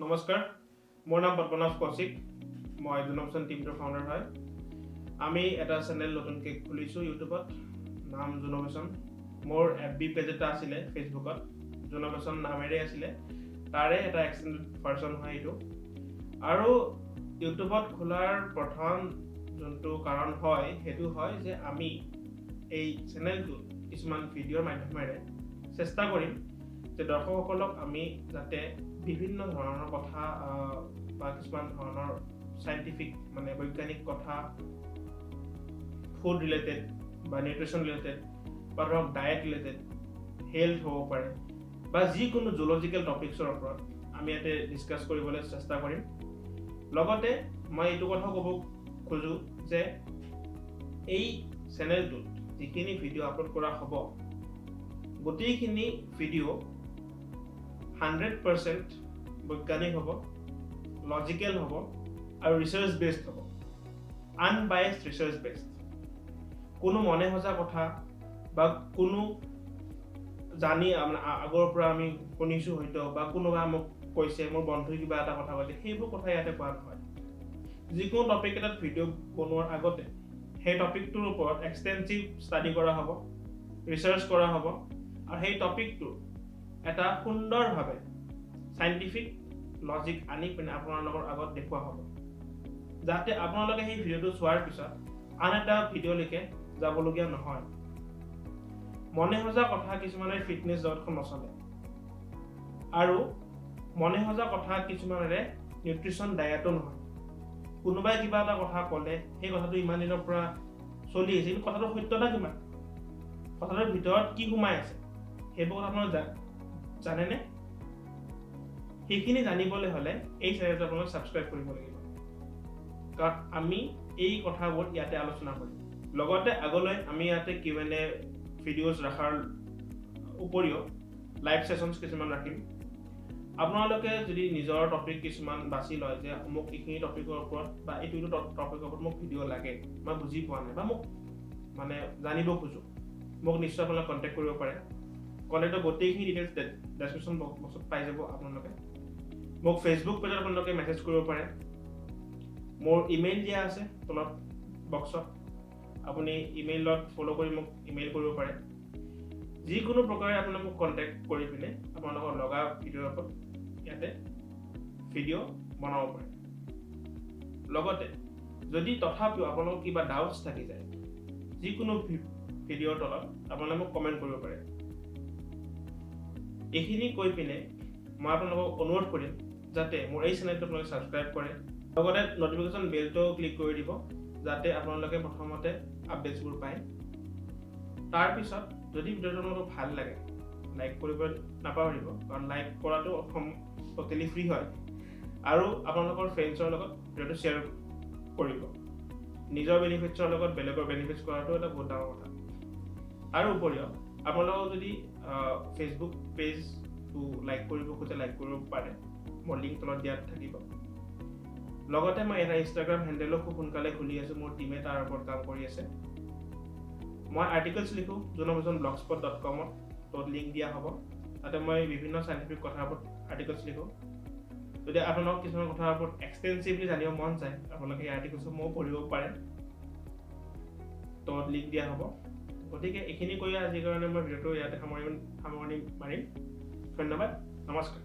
নমস্কাৰ, মোৰ নাম পদ্মনাভ কৌশিক। মই জুনবচন টিমটোৰ ফাউণ্ডাৰ হয়। আমি এটা চেনেল নতুনকৈ খুলিছোঁ ইউটিউবত, নাম জুনবচন। মোৰ FB পেজ এটা আছিলে ফেচবুকত, জুনবচন নামেৰে আছিলে। তাৰে এটা এক্সটেণ্ডেড ভাৰ্চন হয় এইটো। আৰু ইউটিউবত খোলাৰ প্ৰথম যোনটো কাৰণ হয় সেইটো হয় যে আমি এই চেনেলটোত কিছুমান ভিডিঅ'ৰ মাধ্যমেৰে চেষ্টা কৰিম যে দৰ্শকসকলক আমি যাতে বিভিন্ন ধৰণৰ কথা বা কিছুমান ধৰণৰ চাইণ্টিফিক মানে বৈজ্ঞানিক কথা, ফুড ৰিলেটেড বা নিউট্ৰিশ্যন ৰিলেটেড বা ধৰক ডায়েট ৰিলেটেড, হেল্থ হ'ব পাৰে বা যিকোনো জুলজিকেল টপিকছৰ ওপৰত আমি ইয়াতে ডিছকাছ কৰিবলৈ চেষ্টা কৰিম। লগতে মই এইটো কথাও ক'ব খোজোঁ যে এই চেনেলটোত যিখিনি ভিডিঅ' আপলোড কৰা হ'ব, গোটেইখিনি ভিডিঅ' 100% বৈজ্ঞানিক হ'ব, লজিকেল হ'ব আৰু ৰিচাৰ্চ বেছড হ'ব। আনবায়াছড ৰিচাৰ্চ বেছড। কোনো মনে সজা কথা বা কোনো জানি আগৰ পৰা আমি শুনিছোঁ হয়তো বা কোনোবা মোক কৈছে, মোৰ বন্ধুই কিবা এটা কথা কৈছে, সেইবোৰ কথা ইয়াতে কোৱা নহয়। যিকোনো টপিক এটাত ভিডিঅ' বনোৱাৰ আগতে সেই টপিকটোৰ ওপৰত এক্সটেনচিভ ষ্টাডি কৰা হ'ব, ৰিচাৰ্চ কৰা হ'ব আৰু সেই টপিকটো এটা সুন্দৰভাৱে চাইণ্টিফিক লজিক আনি পিনে আপোনালোকৰ আগত দেখুওৱা হ'ব, যাতে আপোনালোকে সেই ভিডিঅ'টো চোৱাৰ পিছত আন এটা ভিডিঅ'লৈকে যাবলগীয়া নহয়। মনে সজা কথা কিছুমানে ফিটনেছ জগতখন নচলে আৰু মনে সজা কথা কিছুমানেৰে নিউট্ৰিশ্যন ডায়েটো নহয়। কোনোবাই কিবা এটা কথা ক'লে সেই কথাটো ইমান দিনৰ পৰা চলি আছে, কিন্তু কথাটোৰ সত্যতা কিমান, কথাটোৰ ভিতৰত কি সোমাই আছে, সেইবোৰ কথা আপোনালোকে জানেনে? সেইখিনি জানিবলৈ হ'লে এই চেনেলটো আপোনালোকে ছাবস্ক্ৰাইব কৰিব লাগিব, কাৰণ আমি এই কথাবোৰ ইয়াতে আলোচনা কৰিম। লগতে আগলৈ আমি ইয়াতে Q&A ভিডিঅ'জ ৰখাৰ উপৰিও লাইভ ছেশ্যনছ কিছুমান ৰাখিম। আপোনালোকে যদি নিজৰ টপিক কিছুমান বাছি লয় যে মোক এইখিনি টপিকৰ ওপৰত বা এইটো টপিকৰ ওপৰত মোক ভিডিঅ' লাগে, মই বুজি পোৱা নাই বা মোক মানে জানিব খোজোঁ, মোক নিশ্চয় আপোনালোকে কণ্টেক্ট কৰিব পাৰে। কণ্টেক্টৰ গোটেইখিনি ডিটেইলছ ডেছক্ৰিপশ্যন বক্সত পাই যাব আপোনালোকে। মোক ফেচবুক পেজত আপোনালোকে মেছেজ কৰিব পাৰে। মোৰ ইমেইল দিয়া আছে তলত বক্সত, আপুনি ইমেইলত ফ'ল' কৰি মোক ইমেইল কৰিব পাৰে। যিকোনো প্ৰকাৰে আপোনালোকে মোক কণ্টেক্ট কৰি পিনে আপোনালোকৰ লগা ভিডিঅ'ৰ ওপৰত ইয়াতে ভিডিঅ' বনাব পাৰে। লগতে যদি তথাপিও আপোনালোকৰ কিবা ডাউটছ থাকি যায়, যিকোনো ভিডিঅ'ৰ তলত আপোনালোকে মোক কমেণ্ট কৰিব পাৰে। এইখিনি কৈ পিনে মই আপোনালোকক অনুৰোধ কৰিম যাতে মোৰ এই চেনেলটো আপোনালোকে ছাবস্ক্ৰাইব কৰে, লগতে নটিফিকেশ্যন বেলটো ক্লিক কৰি দিব যাতে আপোনালোকে প্ৰথমতে আপডেটছবোৰ পায়। তাৰপিছত যদি ভিডিঅ'টো আপোনালোকক ভাল লাগে, লাইক কৰিব নাপাহৰিব, কাৰণ লাইক কৰাটো ট'টেলি ফ্ৰী হয়। আৰু আপোনালোকৰ ফ্ৰেণ্ডছৰ লগত ভিডিঅ'টো শ্বেয়াৰ কৰিব। নিজৰ বেনিফিটছৰ লগত বেলেগৰ বেনিফিটছ কৰাটো এটা বহুত ডাঙৰ কথা। তাৰ উপৰিও আপোনালোকক যদি ফেচবুক পেজটো লাইক কৰিব খোজে, লাইক কৰিব পাৰে, মোৰ লিংক তলত দিয়াত থাকিব। লগতে মই এটা ইনষ্টাগ্ৰাম হেণ্ডেলো খুব সোনকালে খুলি আছোঁ, মোৰ টীমে তাৰ ওপৰত কাম কৰি আছে। মই আৰ্টিকলছ লিখোঁ junobachon.blogspot.com, তত লিংক দিয়া হ'ব। তাতে মই বিভিন্ন চাইণ্টিফিক কথাৰ ওপৰত আৰ্টিকলছ লিখোঁ। যদি আপোনালোকক কিছুমান কথাৰ ওপৰত এক্সটেনচিভলি জানিব মন যায়, আপোনালোকে এই আৰ্টিকলছবোৰ ময়ো পঢ়িব পাৰে, তত লিংক দিয়া হ'ব। গতিকে এইখিনি কৰি আজিৰ কাৰণে মই ভিডিঅ'টো ইয়াতে সামৰণি মাৰিম। ধন্যবাদ, নমস্কাৰ।